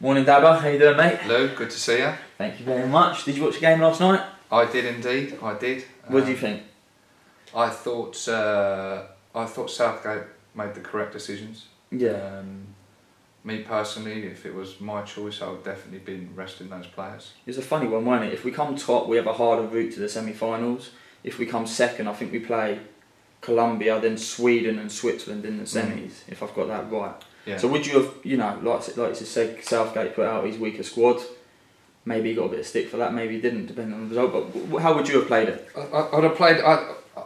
Morning Dabba, how you doing mate? Lou, good to see you. Thank you very much. Did you watch the game last night? I did indeed, I did. What do you think? I thought Southgate made the correct decisions. Yeah. Me personally, if it was my choice, I would definitely been resting those players. It was a funny one, wasn't it? If we come top, we have a harder route to the semi-finals. If we come second, I think we play Colombia, then Sweden and Switzerland in the semis, if I've got that right. Yeah. So would you have, you know, like you said, Southgate put out his weaker squad. Maybe he got a bit of stick for that, maybe he didn't, depending on the result. But how would you have played it? I'd have played,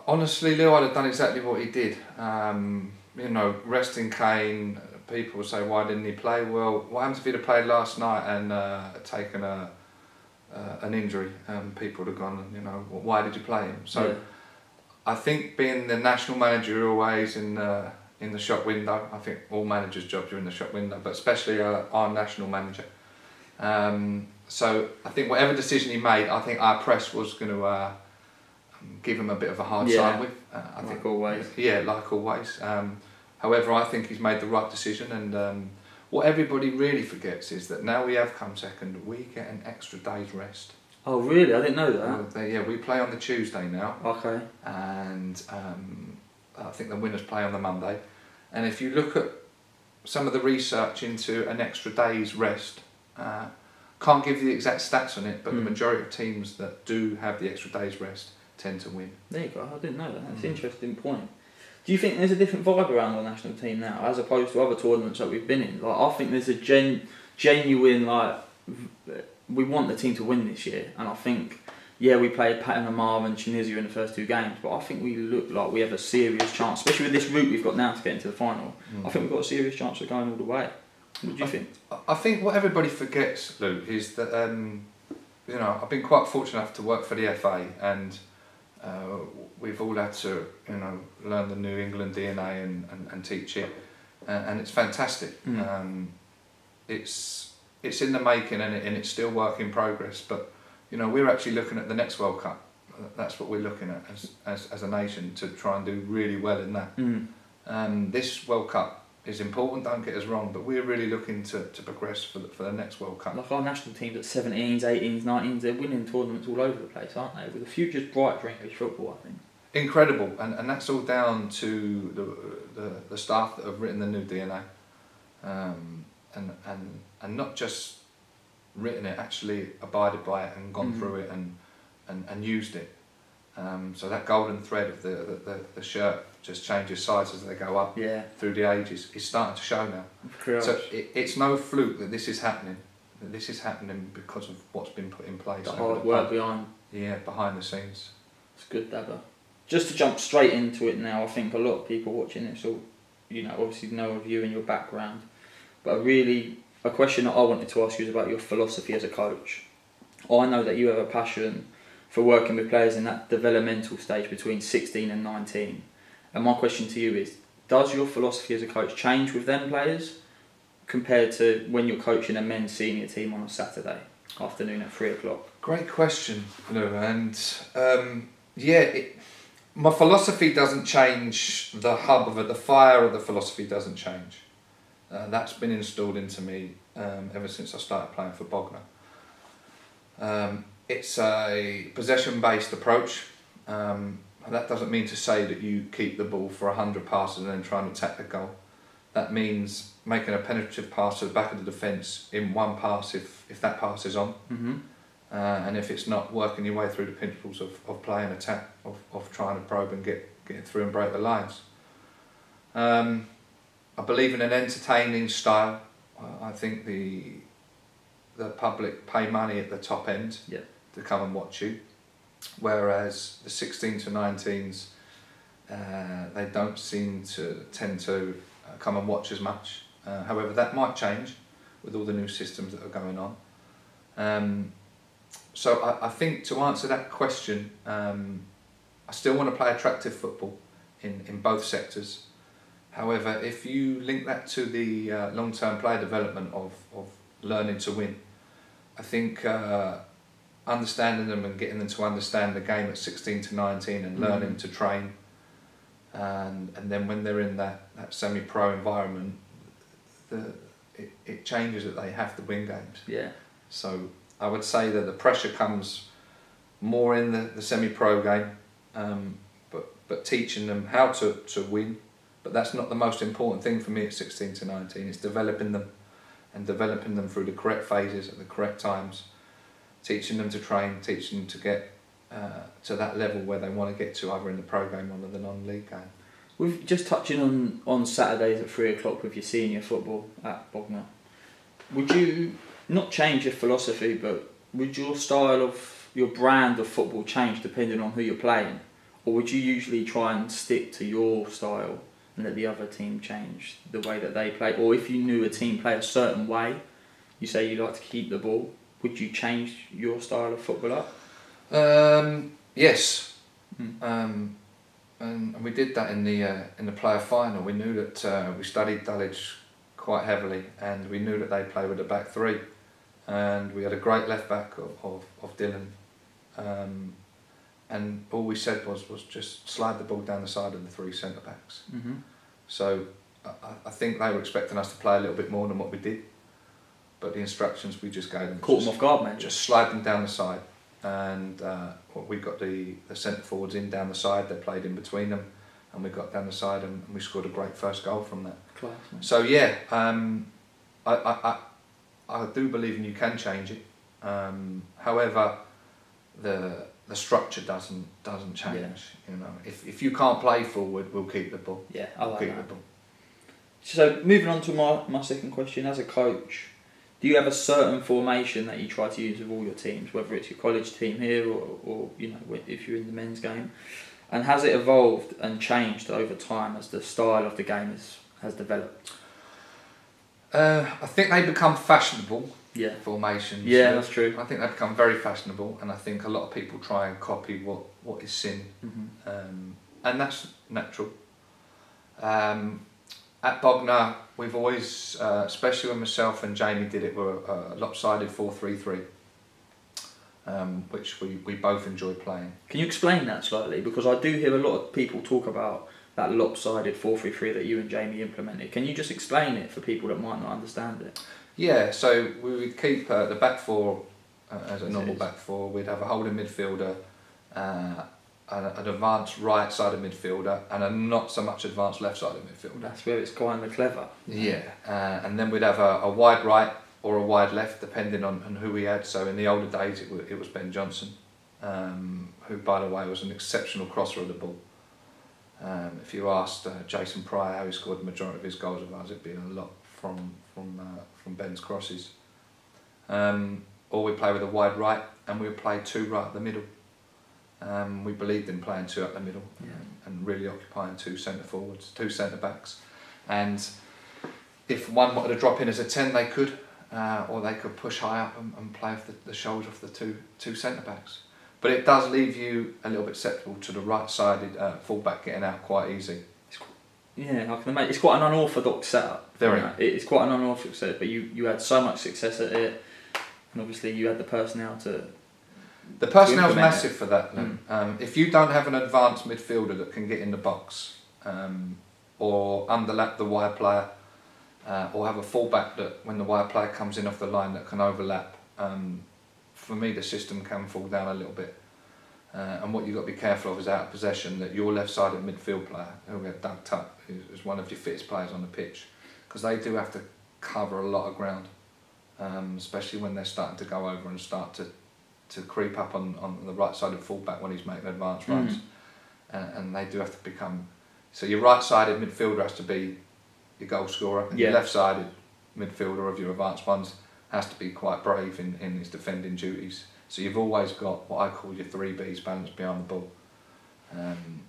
honestly Lou, I'd have done exactly what he did. You know, resting Kane, people would say, why didn't he play? Well, what happens if he'd have played last night and taken an injury? People would have gone, you know, well, why did you play him? So yeah. I think being the national manager, you're always in the shop window. I think all managers' jobs are in the shop window, but especially our national manager. So I think whatever decision he made, I think our press was going to give him a bit of a hard time with. I think always. Yeah, like always. However, I think he's made the right decision, and what everybody really forgets is that now we have come second, we get an extra day's rest. Oh really? I didn't know that. Yeah, we play on the Tuesday now. Okay. And I think the winners play on the Monday. And if you look at some of the research into an extra day's rest, can't give you the exact stats on it, but the majority of teams that do have the extra day's rest tend to win. There you go, I didn't know that. That's an interesting point. Do you think there's a different vibe around the national team now, as opposed to other tournaments that we've been in? Like, I think there's a genuine, like, we want the team to win this year, and I think, yeah, we played Panama and Tunisia in the first two games, but I think we look like we have a serious chance, especially with this route we've got now to get into the final. I think we've got a serious chance of going all the way. What do you think? I think what everybody forgets, Lou, is that you know, I've been quite fortunate enough to work for the FA, and we've all had to, you know, learn the New England DNA and teach it, and it's fantastic. It's in the making, and it's still work in progress. But you know, we're actually looking at the next World Cup. That's what we're looking at as a nation, to try and do really well in that. This World Cup is important, don't get us wrong, but we're really looking to progress for the next World Cup. Like our national teams at 17s, 18s, 19s, they're winning tournaments all over the place, aren't they? With the future's bright for English football, I think. Incredible, and that's all down to the staff that have written the new DNA, and not just written it, actually abided by it and gone through it and used it. So that golden thread of the shirt just changes size as they go up through the ages. It's starting to show now. So it's no fluke that this is happening. That this is happening because of what's been put in place. The hard work behind. Yeah, behind the scenes. It's good, Dabba. Just to jump straight into it now, I think a lot of people watching this will, you know, obviously know of you and your background, but a question that I wanted to ask you is about your philosophy as a coach. I know that you have a passion for working with players in that developmental stage between 16 and 19. And my question to you is, does your philosophy as a coach change with them players compared to when you're coaching a men's senior team on a Saturday afternoon at 3 o'clock? Great question, Lou. And my philosophy doesn't change. The hub of it, the fire of the philosophy doesn't change. That's been installed into me ever since I started playing for Bognor. It's a possession-based approach. That doesn't mean to say that you keep the ball for 100 passes and then try and attack the goal. That means making a penetrative pass to the back of the defence in one pass if that pass is on. And if it's not, working your way through the principles of play and attack, of trying to probe and get through and break the lines. I believe in an entertaining style. I think the public pay money at the top end to come and watch you, whereas the 16 to 19s, they don't seem to tend to come and watch as much. However, that might change with all the new systems that are going on. So I think, to answer that question, I still want to play attractive football in both sectors. However, if you link that to the long-term player development of learning to win, I think understanding them and getting them to understand the game at 16 to 19 and learning to train, and then when they're in that semi-pro environment, it changes that they have to win games. Yeah. So I would say that the pressure comes more in the semi-pro game, but teaching them how to win. But that's not the most important thing for me at 16 to 19. It's developing them, and developing them through the correct phases at the correct times, teaching them to train, teaching them to get to that level where they want to get to, either in the pro game or the non-league game. We're just touching on Saturdays at 3 o'clock with your senior football at Bognor. Would you not change your philosophy, but would your style of, your brand of football change depending on who you're playing? Or would you usually try and stick to your style and let the other team change the way that they play? Or if you knew a team play a certain way, you say you like to keep the ball, would you change your style of football up? Yes. And we did that in the player final. We knew that we studied Dulwich quite heavily, and we knew that they play with a back three, and we had a great left back of Dylan, and all we said was just slide the ball down the side of the 3 centre backs. So I think they were expecting us to play a little bit more than what we did, but the instructions we just gave them, caught them off guard, mate. Just slide them down the side. And we got the centre forwards in down the side. They played in between them, and we got down the side, and we scored a great first goal from that. Class, so yeah, I do believe you can change it. However, the structure doesn't change. Yeah. You know, if you can't play forward, we'll keep the ball. Yeah, I like we'll keep that. the ball. So moving on to my second question, as a coach, do you have a certain formation that you try to use with all your teams, whether it's your college team here or you know, if you're in the men's game? And has it evolved and changed over time as the style of the game has developed? I think they become fashionable. Yeah. Formations. Yeah, that's true. I think they become very fashionable, and I think a lot of people try and copy what is seen, and that's natural. At Bognor, we've always, especially when myself and Jamie did it, were a lopsided 4-3-3, which we both enjoy playing. Can you explain that slightly? Because I do hear a lot of people talk about that lopsided 4-3-3 that you and Jamie implemented. Can you just explain it for people that might not understand it? Yeah, so we would keep the back four as a normal back four. We'd have a holding midfielder, an advanced right sided midfielder, and a not so much advanced left sided midfielder. That's where it's kind of clever. Yeah, and then we'd have a wide right or a wide left, depending on who we had. So in the older days, it was Ben Johnson, who, by the way, was an exceptional crosser of the ball. If you asked Jason Pryor how he scored the majority of his goals with us, it'd be a lot from Ben's crosses. Or we play with a wide right, and we play 2 right up the middle. We believed in playing 2 up the middle, and really occupying 2 centre forwards, 2 centre backs. And if one wanted to drop in as a 10, they could, or they could push high up and play off the shoulders of the two centre backs. But it does leave you a little bit susceptible to the right-sided full-back getting out quite easy. Yeah, I can imagine. It's quite an unorthodox setup. Very. It's quite an unorthodox setup, but you had so much success at it, and obviously you had the personnel to. The personnel is massive for that. If you don't have an advanced midfielder that can get in the box, or underlap the wide player, or have a full-back that, when the wide player comes in off the line, that can overlap, for me the system can fall down a little bit. And what you've got to be careful of is out of possession, that your left-sided midfield player, who'll get dunked up, is one of your fittest players on the pitch, because they do have to cover a lot of ground, especially when they're starting to go over and start to creep up on the right-sided full-back when he's making advanced runs. And they do have to become... So your right-sided midfielder has to be your goal scorer, and your left-sided midfielder of your advanced ones has to be quite brave in his defending duties. So you've always got what I call your 3 Bs balanced behind the ball.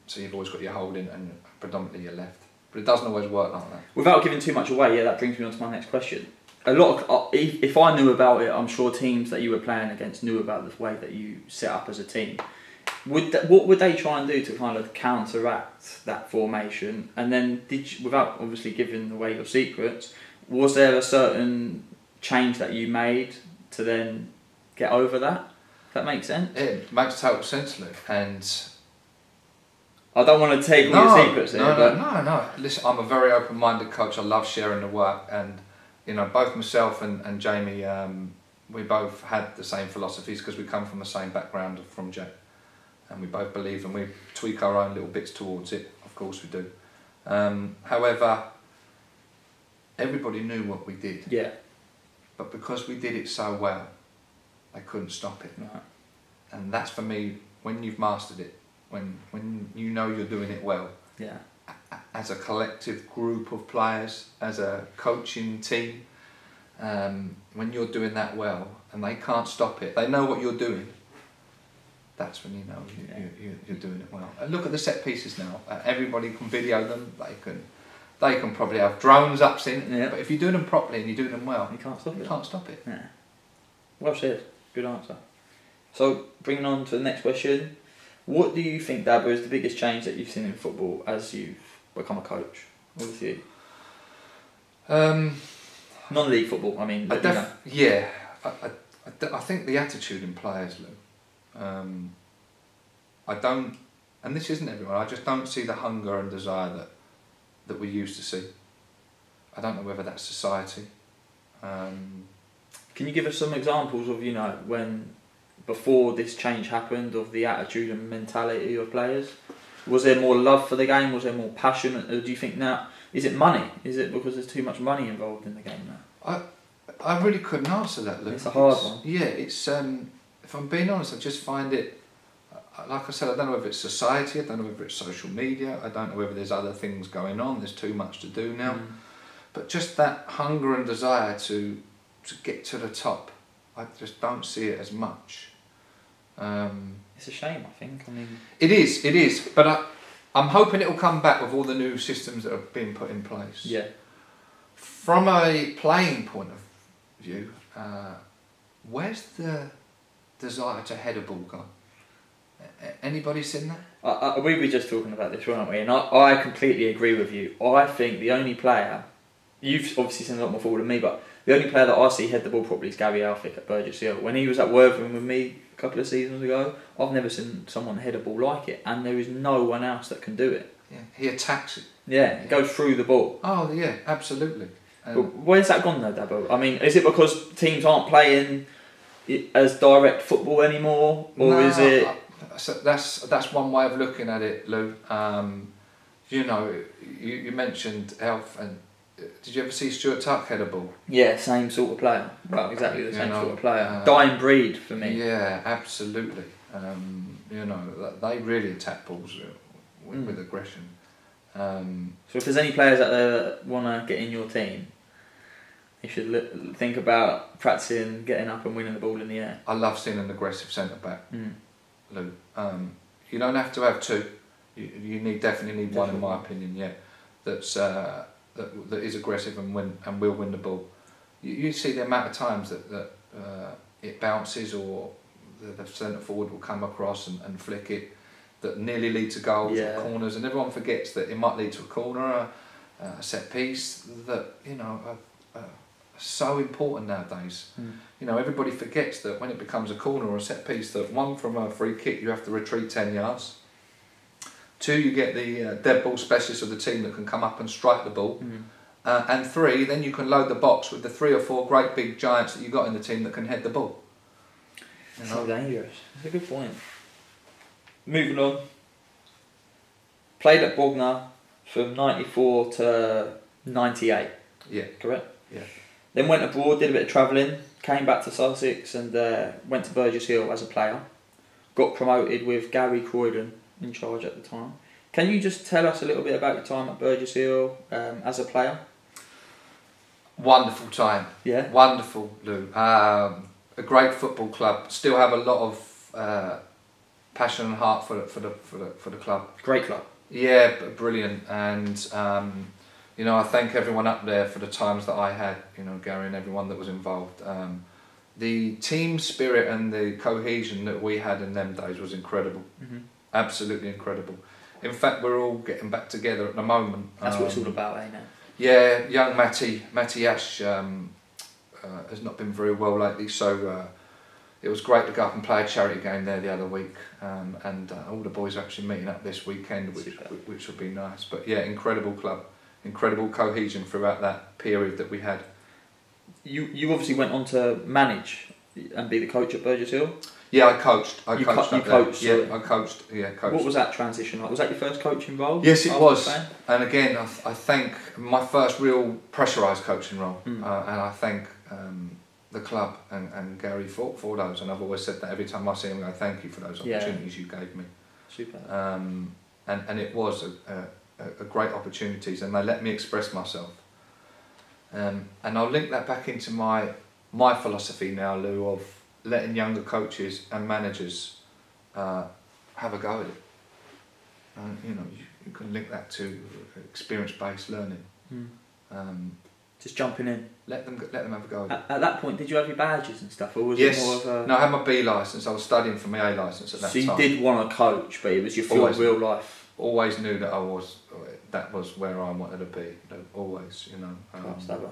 So you've always got your holding and predominantly your left. But it doesn't always work like that. Without giving too much away, that brings me on to my next question. A lot of, if I knew about it, I'm sure teams that you were playing against knew about the way that you set up as a team. What would they try and do to kind of counteract that formation? And then, without obviously giving away your secrets, was there a certain change that you made to then get over that? If that makes sense? It makes total sense, Luke. And I don't want to take all your secrets here. No. Listen, I'm a very open-minded coach. I love sharing the work, and you know, both myself and Jamie, we both had the same philosophies because we come from the same background from Jack, and we both believe, and we tweak our own little bits towards it. Of course we do. However, everybody knew what we did. Yeah. But because we did it so well, they couldn't stop it. Right. And that's for me, when you've mastered it, when you know you're doing it well. Yeah. As a collective group of players, as a coaching team, when you're doing that well and they can't stop it, they know what you're doing, that's when you know you're doing it well. And look at the set pieces now. Everybody can video them. They can probably have drones up in. Yeah. But if you do them properly and you do them well, you can't stop it. You can't stop it. Yeah. Well said. Good answer. So, bringing on to the next question, what do you think, Dabba, is the biggest change that you've seen in football as you've become a coach? What was you? Non-league football, I mean. Yeah. I think the attitude in players, Lou. I don't, and this isn't everyone, I just don't see the hunger and desire that we used to see. I don't know whether that's society. Can you give us some examples of, you know, when, before this change happened, of the attitude and mentality of players? Was there more love for the game? Was there more passion? Or do you think now, is it money? Is it because there's too much money involved in the game now? I really couldn't answer that, Luke. It's a hard one. Yeah, it's, if I'm being honest, I just find it, like I said, I don't know whether it's society, I don't know whether it's social media, I don't know whether there's other things going on, there's too much to do now. But just that hunger and desire to get to the top, I just don't see it as much. It's a shame, I think. I mean, it is. But I'm hoping it will come back with all the new systems that are being put in place. Yeah. From a playing point of view, where's the desire to head a ball gone? Anybody seen that? We were just talking about this, weren't we? And I completely agree with you. I think the only player, you've obviously seen a lot more forward than me, but the only player that I see head the ball properly is Gary Alfick at Burgess Hill. When he was at Worthing with me a couple of seasons ago, I've never seen someone head a ball like it, and there is no one else that can do it. Yeah, he attacks it. Yeah, he goes through the ball. Oh yeah, absolutely. But where's that gone though, Dabba? I mean, is it because teams aren't playing as direct football anymore, or is it? So that's one way of looking at it, Lou. You know, you mentioned Elf, and did you ever see Stuart Tuck head a ball? Yeah, same sort of player. Well, exactly the same sort of player. Dying breed for me. Yeah, absolutely. You know, they really attack balls with aggression. So if there's any players out there that want to get in your team, you should think about practicing getting up and winning the ball in the air. I love seeing an aggressive centre back, Lou. You don't have to have two. You definitely need one, in my opinion. Yeah, that is aggressive and will win the ball. You see the amount of times that it bounces, or the centre forward will come across and flick it, that nearly lead to goals or corners, and everyone forgets that it might lead to a corner, a set piece, that, you know, are so important nowadays. You know, everybody forgets that when it becomes a corner or a set piece, that one, from a free kick you have to retreat 10 yards. Two, you get the dead ball specialist of the team that can come up and strike the ball. And three, then you can load the box with the 3 or 4 great big giants that you got in the team that can head the ball. You know? So dangerous. That's a good point. Moving on. Played at Bognor from 94 to 98. Yeah. Correct? Yeah. Then went abroad, did a bit of travelling, came back to Sussex and went to Burgess Hill as a player. Got promoted with Gary Croydon in charge at the time. Can you just tell us a little bit about your time at Burgess Hill as a player? Wonderful time. Yeah. Wonderful, Lou. A great football club. Still have a lot of passion and heart for the club. Great club. Yeah, brilliant. And you know, I thank everyone up there for the times that I had. You know, Gary and everyone that was involved. The team spirit and the cohesion that we had in them days was incredible. Absolutely incredible. In fact, we're all getting back together at the moment. That's what it's all about, ain't it? Yeah, young Matty Ash has not been very well lately, so it was great to go up and play a charity game there the other week, and all the boys are actually meeting up this weekend, which would be nice. But yeah, incredible club, incredible cohesion throughout that period that we had. you obviously went on to manage and be the coach at Burgess Hill. Yeah, I coached. I coached. What was that transition like? Was that your first coaching role? Yes, it was. And again, I think my first real pressurised coaching role. And I thank the club and Gary for those. And I've always said that every time I see him, I thank you for those opportunities you gave me. Super. And it was a great opportunities, and they let me express myself. And I'll link that back into my philosophy now, Lou, of letting younger coaches and managers have a go at it. And you can link that to experience-based learning. Just jumping in. Let them have a go at it. At that point, did you have your badges and stuff, or was it more of a... No, I had my B licence. I was studying for my A licence at that time. So you did want to coach, but it was your real life. Always knew that that was where I wanted to be. Always, Dabba.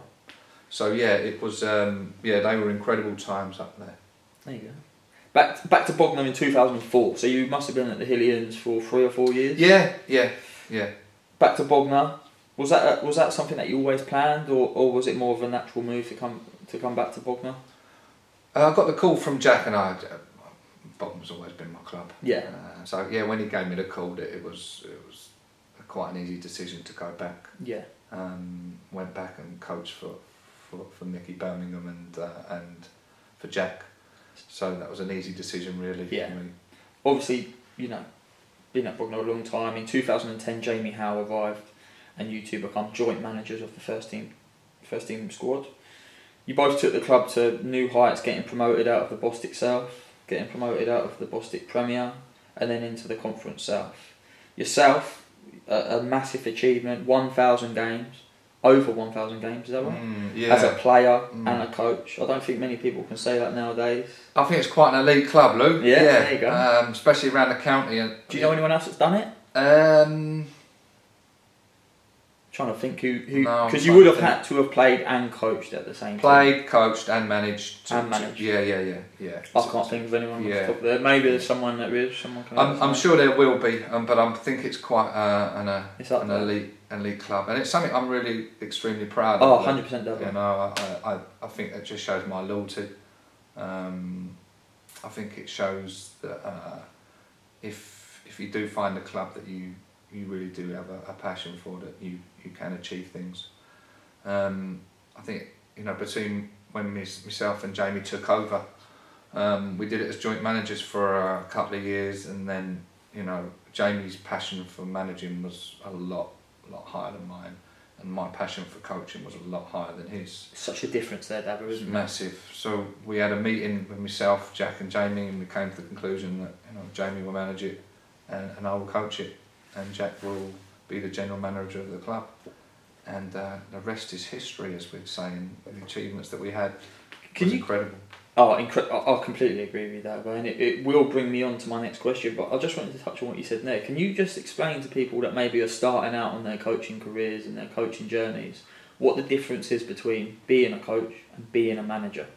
So yeah, it was. They were incredible times up there. There you go. Back to Bognor in 2004. So you must have been at the Hillians for 3 or 4 years. Yeah. Back to Bognor. Was that something that you always planned, or was it more of a natural move to come back to Bognor? I got the call from Jack, and Bognor's always been my club. Yeah. So yeah, when he gave me the call, it was quite an easy decision to go back. Yeah. Went back and coached for Mickey Birmingham and for Jack. So that was an easy decision, really, for me. Obviously, been at Bognor a long time. In 2010, Jamie Howe arrived, and you two become joint managers of the first team squad. You both took the club to new heights, getting promoted out of the Bostik South, getting promoted out of the Bostik Premier, and then into the Conference South. Yourself, a massive achievement, 1,000 games. Over 1,000 games, is that right? As a player and a coach. I don't think many people can say that nowadays. I think it's quite an elite club, Lou. Yeah, there you go. Especially around the county. Do you know anyone else that's done it? Trying to think who because you would have had to have played and coached at the same time. Coached and managed. Yeah. I can't think of anyone off the top there. Maybe there's someone that is. I'm sure there will be, but I think it's quite an elite club, and it's something I'm really extremely proud of. 100% Dabba. I think that just shows my loyalty. I think it shows that if you do find a club that you really do have a passion for, that you can achieve things. I think between when myself and Jamie took over, we did it as joint managers for a couple of years, and then Jamie's passion for managing was a lot higher than mine, and my passion for coaching was a lot higher than his. Such a difference there, Dabba, isn't it? Massive. So we had a meeting with myself, Jack and Jamie, and we came to the conclusion that Jamie will manage it and I will coach it, and Jack will be the general manager of the club. And the rest is history, as we'd say, and the achievements that we had was incredible. I completely agree with that, and it will bring me on to my next question, but I just wanted to touch on what you said there. Can you just explain to people that maybe are starting out on their coaching careers and their coaching journeys what the difference is between being a coach and being a manager?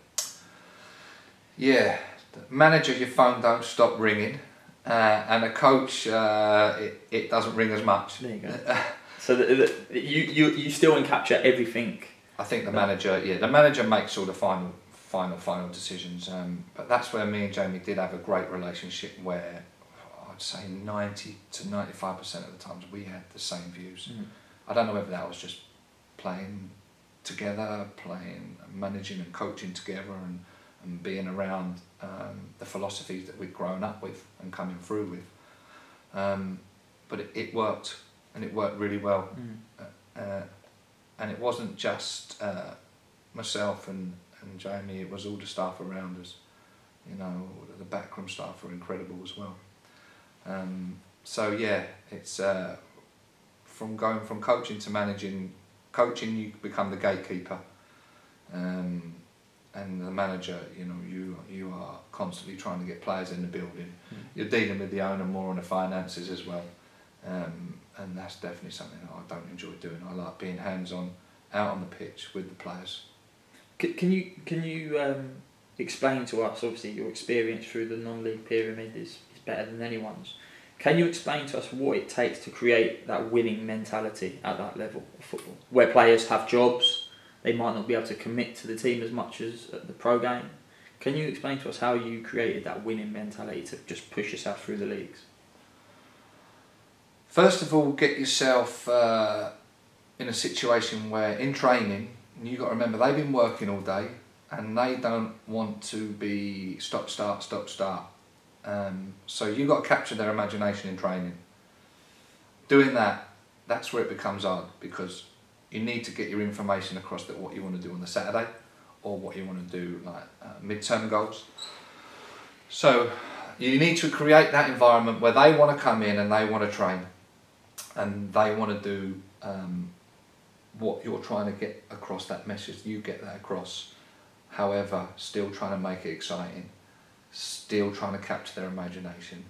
Yeah, the manager, your phone don't stop ringing, and a coach, it doesn't ring as much. There you go. So you still encapture everything. I think the manager makes all the final decisions, but that's where me and Jamie did have a great relationship, where I'd say 90 to 95% of the times we had the same views. I don't know whether that was just playing together, managing and coaching together, and being around the philosophies that we'd grown up with and coming through with, but it worked, and it worked really well. And it wasn't just myself and Jamie, it was all the staff around us. The backroom staff were incredible as well. So yeah, it's from going from coaching to managing. Coaching, you become the gatekeeper, and the manager, you are constantly trying to get players in the building. You're dealing with the owner more on the finances as well, and that's definitely something that I don't enjoy doing. I like being hands-on, out on the pitch with the players. Can you explain to us? Obviously, your experience through the non-league pyramid is better than anyone's. Can you explain to us what it takes to create that winning mentality at that level of football, where players have jobs they might not be able to commit to the team as much as at the pro game. Can you explain to us how you created that winning mentality to just push yourself through the leagues? First of all, get yourself in a situation where in training, you've got to remember they've been working all day and they don't want to be stop, start. So you've got to capture their imagination in training. Doing that, that's where it becomes hard, because you need to get your information across that what you want to do on the Saturday or what you want to do like mid-term goals. So you need to create that environment where they want to come in and they want to train and they want to do what you're trying to get across, that message. You get that across, however, still trying to make it exciting, still trying to capture their imagination,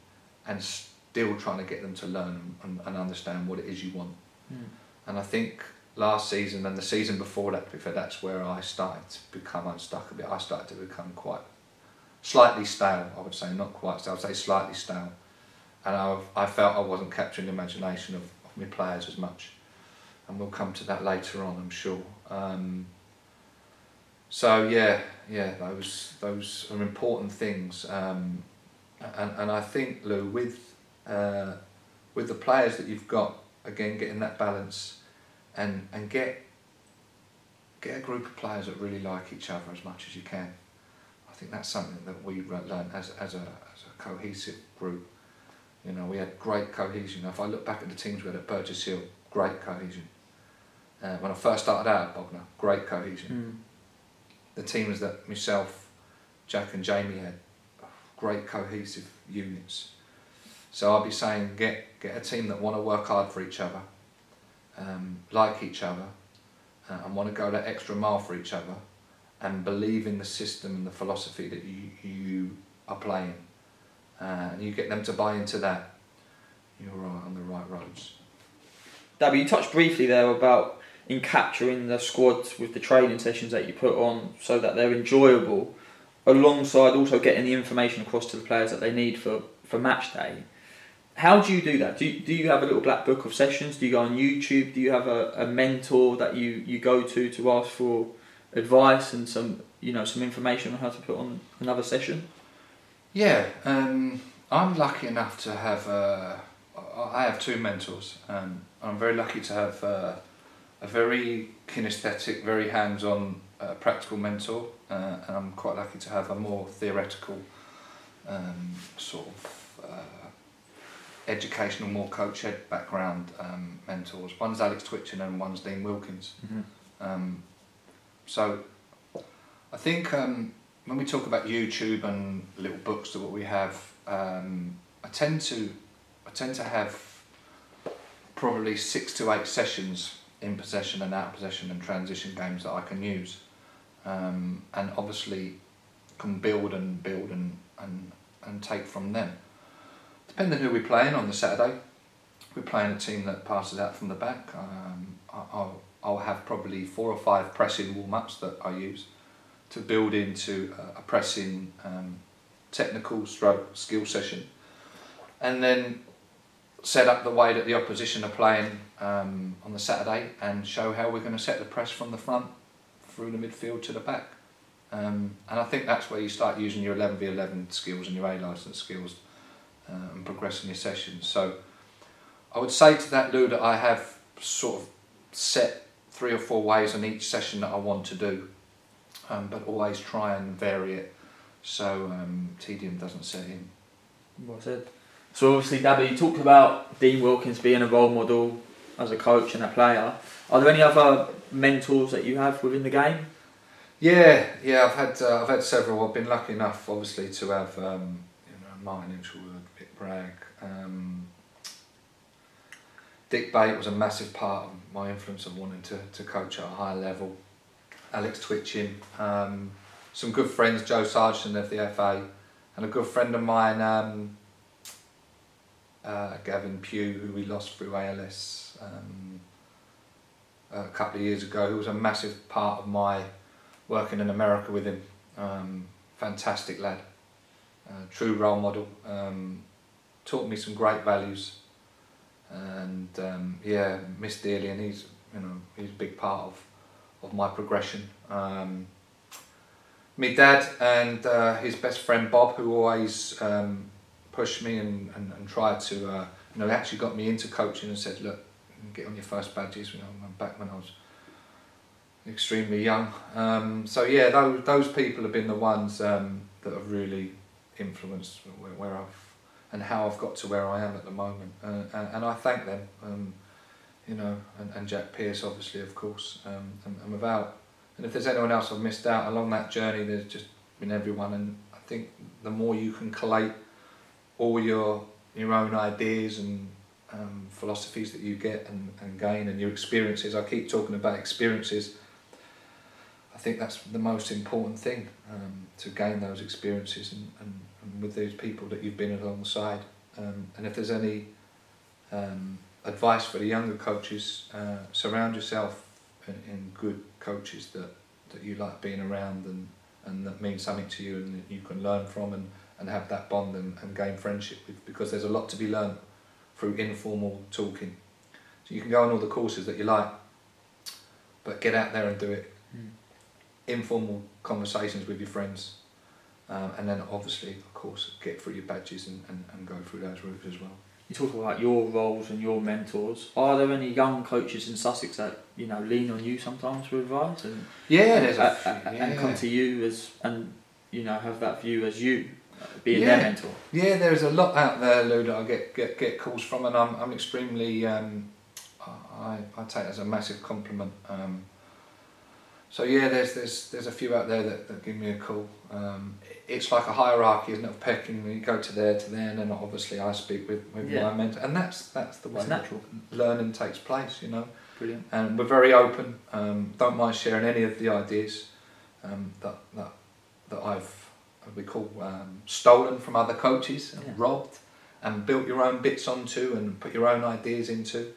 and still trying to get them to learn and understand what it is you want. And I think last season and the season before that, that's where I started to become unstuck a bit. I started to become quite slightly stale, I would say, not quite stale, I would say slightly stale. And I felt I wasn't capturing the imagination of my players as much. And we'll come to that later on, I'm sure. So yeah, those are important things. And I think, Lou, with the players that you've got, again, getting that balance and get a group of players that really like each other as much as you can. I think that's something that we learned as a cohesive group. You know, we had great cohesion. If I look back at the teams we had at Burgess Hill, great cohesion. When I first started out at Bognor, great cohesion. The teams that myself, Jack and Jamie had, great cohesive units. So I'll be saying get a team that want to work hard for each other, like each other, and want to go that extra mile for each other, and believe in the system and the philosophy that you are playing. And you get them to buy into that, you're on the right roads. Dabba, you touched briefly there about in capturing the squads with the training sessions that you put on so that they're enjoyable, alongside also getting the information across to the players that they need for match day. How do you do that? Do you have a little black book of sessions? Do you go on YouTube? Do you have a mentor that you go to ask for advice and some information on how to put on another session? Yeah, I'm lucky enough to have I have two mentors. I'm very lucky to have a very kinesthetic, very hands-on, practical mentor, and I'm quite lucky to have a more theoretical sort of educational, more coach-ed background mentors. One's Alex Twitchen and one's Dean Wilkins. So I think when we talk about YouTube and little books that what we have, I tend to have probably 6 to 8 sessions in possession and out of possession and transition games that I can use, and obviously can build and take from them. Depending who we're playing on the Saturday, if we're playing a team that passes out from the back, I'll have probably 4 or 5 pressing warm-ups that I use to build into a pressing technical stroke skill session, and then set up the way that the opposition are playing on the Saturday and show how we're going to set the press from the front through the midfield to the back. And I think that's where you start using your 11v11 skills and your A-licence skills and progressing your sessions. So I would say to that, Lou, that I have sort of set 3 or 4 ways on each session that I want to do, but always try and vary it so tedium doesn't set in. Well said. So obviously, Dabba, you talked about Dean Wilkins being a role model as a coach and a player. Are there any other mentors that you have within the game? Yeah. I've had several. I've been lucky enough, obviously, to have Martin Inchwood, Vic Bragg. Dick Bate was a massive part of my influence of wanting to coach at a higher level. Alex Twitchen, some good friends, Joe Sargent of the FA, and a good friend of mine, Gavin Pugh, who we lost through ALS a couple of years ago, who was a massive part of my working in America with him. Fantastic lad, true role model, taught me some great values, and miss dearly, and he's a big part my progression. My dad and his best friend Bob, who always pushed me and tried to, you know, actually got me into coaching and said, look, get on your first badges. You know, back when I was extremely young. So yeah, those people have been the ones that have really influenced where I've and how I've got to where I am at the moment, and I thank them. You know, and Jack Pearce, obviously, of course, and without. And if there's anyone else I've missed out along that journey, there's just been everyone. And I think the more you can collate all your own ideas and philosophies that you get and gain and your experiences. I keep talking about experiences. I think that's the most important thing, to gain those experiences and with those people that you've been alongside. And if there's any advice for the younger coaches, surround yourself in good coaches that you like being around and that mean something to you and that you can learn from and have that bond and gain friendship with, because there's a lot to be learned through informal talking. So you can go on all the courses that you like, but get out there and do it. Informal conversations with your friends, and then obviously, of course, get through your badges and go through those routes as well. You talk about your roles and your mentors. Are there any young coaches in Sussex that, you know, lean on you sometimes for advice and and come to you and you know, have that view as you being their mentor? Yeah, there's a lot out there, Lou, that I get calls from, and I'm extremely I take it as a massive compliment. So yeah, there's a few out there that give me a call. It's like a hierarchy, isn't it, of pecking. You go to there, and then obviously I speak with my mentor, and that's the way natural learning takes place, you know. Brilliant. And we're very open. Don't mind sharing any of the ideas that I've stolen from other coaches, and robbed, and built your own bits onto, and put your own ideas into,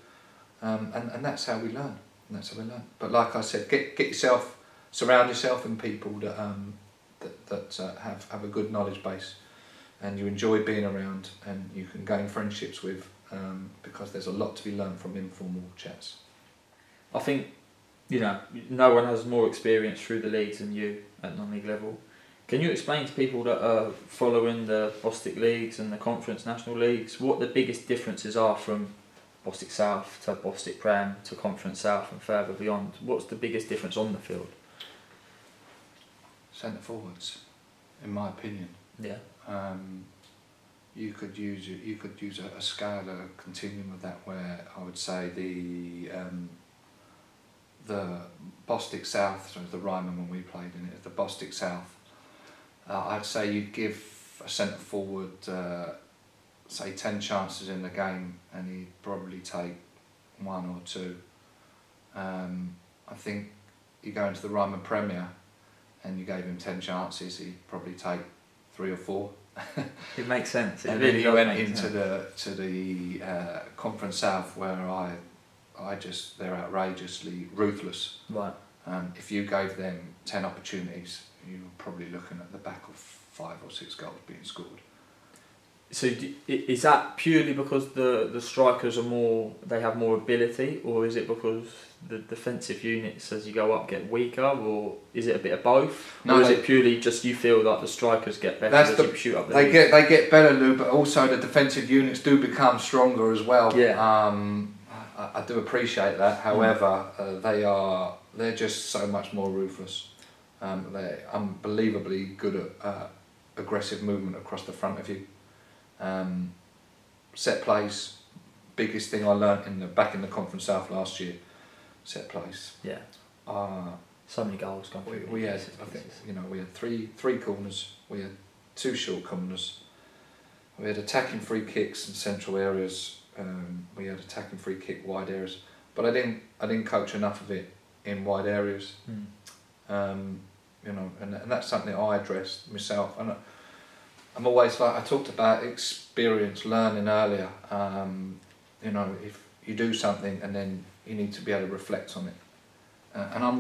and that's how we learn. And that's how we learn. But like I said, surround yourself in people that have a good knowledge base, and you enjoy being around, and you can gain friendships with, because there's a lot to be learned from informal chats. I think, you know, no one has more experience through the leagues than you at non-league level. Can you explain to people that are following the Bostik leagues and the Conference National Leagues what the biggest differences are from Bostik South to Bostik Prem to Conference South and further beyond? What's the biggest difference on the field? Centre forwards, in my opinion. Yeah. You could use a scale, a continuum of that, where I would say the Bostik South, so the Ryman when we played in it, the Bostik South, I'd say you'd give a centre forward say 10 chances in the game and he'd probably take 1 or 2. I think you go into the Ryman Premier and you gave him 10 chances, he'd probably take 3 or 4. It makes sense. And then you went into the Conference South, where they're outrageously ruthless. Right. If you gave them 10 opportunities, you were probably looking at the back of 5 or 6 goals being scored. So is that purely because the strikers they have more ability, or is it because the defensive units as you go up get weaker, or is it a bit of both? No, or is it purely just you feel like the strikers get better as you shoot up the league? They get better, Lou, but also the defensive units do become stronger as well. Yeah. I do appreciate that. However, they're just so much more ruthless. They're unbelievably good at aggressive movement across the front of you. Set plays, biggest thing I learnt back in the Conference South last year. Set plays. Yeah. So many goals gone through. We had, I think, we had three corners. We had 2 short corners. We had attacking free kicks in central areas. We had attacking free kick wide areas, but I didn't coach enough of it in wide areas. And that's something I addressed myself. And I'm always I talked about experience, learning earlier. If you do something and then you need to be able to reflect on it. And I'm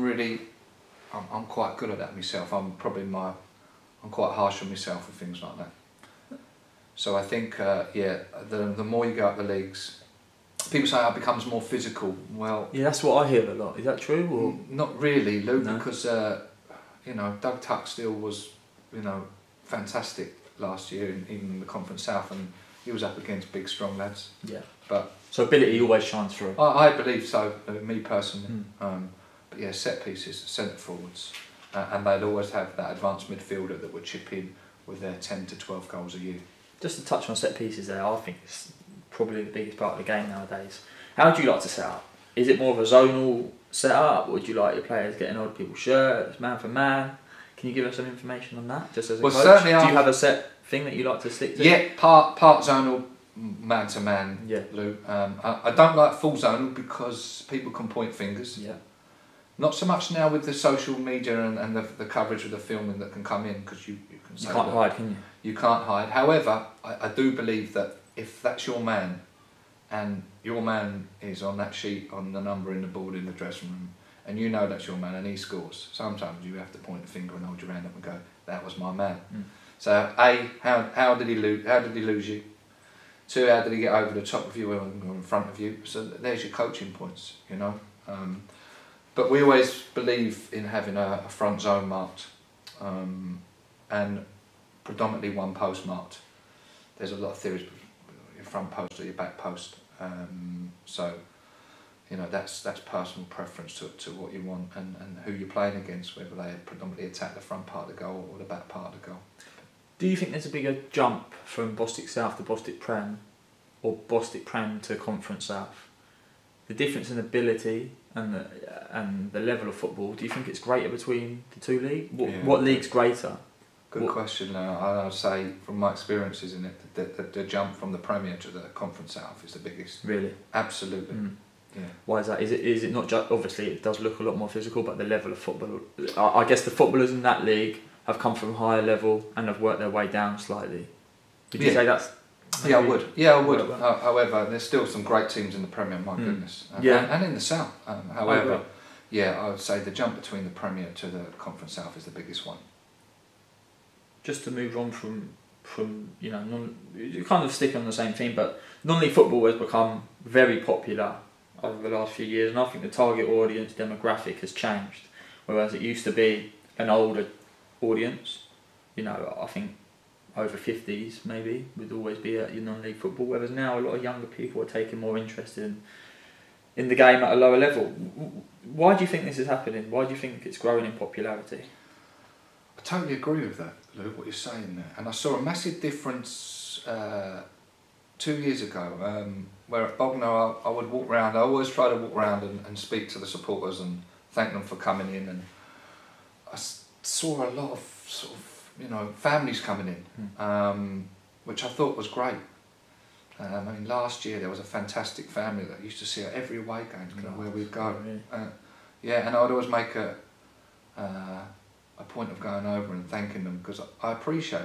quite good at that myself. I'm quite harsh on myself with things like that. So I think, the more you go up the leagues, people say it becomes more physical. Well, yeah, that's what I hear a lot. Is that true? Or? Not really, Lou, No. because Doug Tuckstill was fantastic last year, even in the Conference South, and he was up against big, strong lads. Yeah. But so ability always shines through. I believe so, me personally. But yeah, set pieces, centre forwards, and they'd always have that advanced midfielder that would chip in with their 10 to 12 goals a year. Just to touch on set pieces there, I think it's probably the biggest part of the game nowadays. How do you like to set up? Is it more of a zonal setup, or do you like your players getting other people's shirts, man for man? Can you give us some information on that, just as a coach? Certainly, do you have a set thing that you like to stick to? Yeah, part zonal, man to man. Yeah. Lou. I don't like full zonal because people can point fingers. Yeah. Not so much now with the social media and the coverage of the filming that can come in, because you can say you can't hide, can you? You can't hide. However, I do believe that if that's your man, and your man is on that sheet on the number in the board in the dressing room, and you know that's your man and he scores, sometimes you have to point a finger and hold your hand up and go, that was my man. So A, how did he lose you? 2, how did he get over the top of you or in front of you? So there's your coaching points, But we always believe in having a front zone marked, and predominantly one post marked. There's a lot of theories, your front post or your back post. That's personal preference to what you want and who you're playing against, whether they predominantly attack the front part of the goal or the back part of the goal. Do you think there's a bigger jump from Bostik South to Bostik Prem, or Bostik Prem to Conference South? The difference in ability and the level of football, do you think it's greater between the two leagues? What league's greater? Good question. I'd say from my experiences in it, the jump from the Premier to the Conference South is the biggest. Really? Absolutely. Yeah. Why is that? Is it not just, obviously it does look a lot more physical, but the level of football, I guess the footballers in that league have come from a higher level and have worked their way down slightly. Would you say that's... Yeah, I would. However, there's still some great teams in the Premier, my goodness. And in the South. However, I would say the jump between the Premier to the Conference South is the biggest one. Just to move on from you kind of stick on the same theme, but non-league football has become very popular over the last few years, and I think the target audience demographic has changed. Whereas it used to be an older audience, I think over 50s maybe would always be at your non-league football, whereas now a lot of younger people are taking more interest in the game at a lower level. Why do you think this is happening? Why do you think it's growing in popularity? I totally agree with that, Lou, what you're saying there. And I saw a massive difference 2 years ago, where at Bognor I would walk around. I always try to walk around and speak to the supporters and thank them for coming in. And I saw a lot of sort of families coming in, which I thought was great. Last year there was a fantastic family that used to see at every away game, where we'd go. Really? And I would always make a point of going over and thanking them, because I appreciate,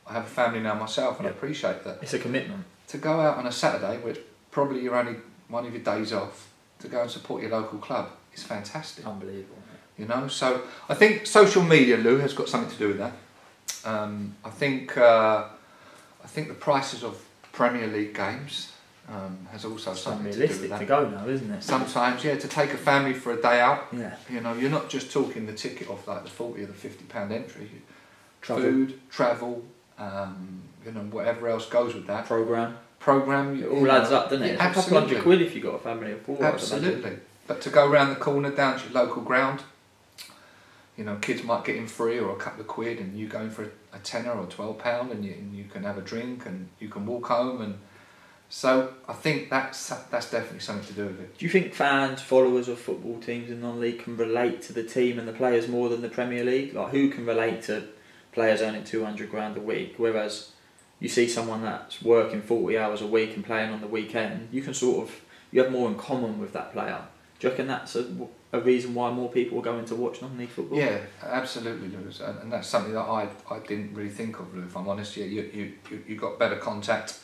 I have a family now myself, and I appreciate that. It's a commitment. To go out on a Saturday, which probably you're only one of your days off, to go and support your local club is fantastic. Unbelievable. So I think social media, Lou, has got something to do with that. I think the prices of Premier League games has also something to do with that. To go now, isn't it? Sometimes, to take a family for a day out. Yeah. You're not just talking the ticket off like the £40 or the £50 entry. Travel. Travel, whatever else goes with that. Programme. It all adds up, doesn't it? It's Absolutely. a couple £100 if you've got a family of 4. Absolutely. But to go round the corner down to your local ground, kids might get in free or a couple of quid, and you go in for a tenner or £12, and you can have a drink and you can walk home. And so I think that's definitely something to do with it. Do you think fans, followers of football teams in non-league can relate to the team and the players more than the Premier League? Like, who can relate to players earning £200 a week, whereas you see someone that's working 40 hours a week and playing on the weekend, you have more in common with that player. Do you reckon that's a reason why more people are going to watch non-league football? Yeah, absolutely, Lewis, and that's something that I didn't really think of, if I'm honest. Yeah, you got better contact.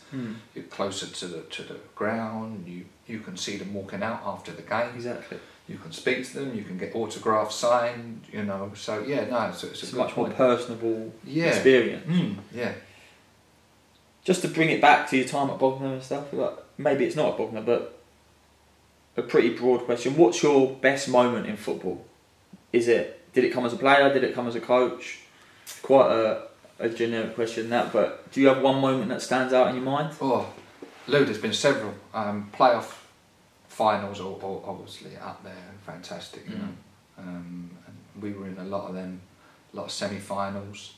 You're closer to the ground. You can see them walking out after the game. Exactly. You can speak to them. You can get autographs signed. So it's a much more personable experience. Yeah. Just to bring it back to your time at Bognor and stuff. Like, maybe it's not at Bognor, but a pretty broad question. What's your best moment in football? Did it come as a player? Did it come as a coach? Quite a generic question that, but do you have one moment that stands out in your mind? Oh, Lou, there's been several. Playoff finals are obviously up there and fantastic, you know. And we were in a lot of them, a lot of semi-finals.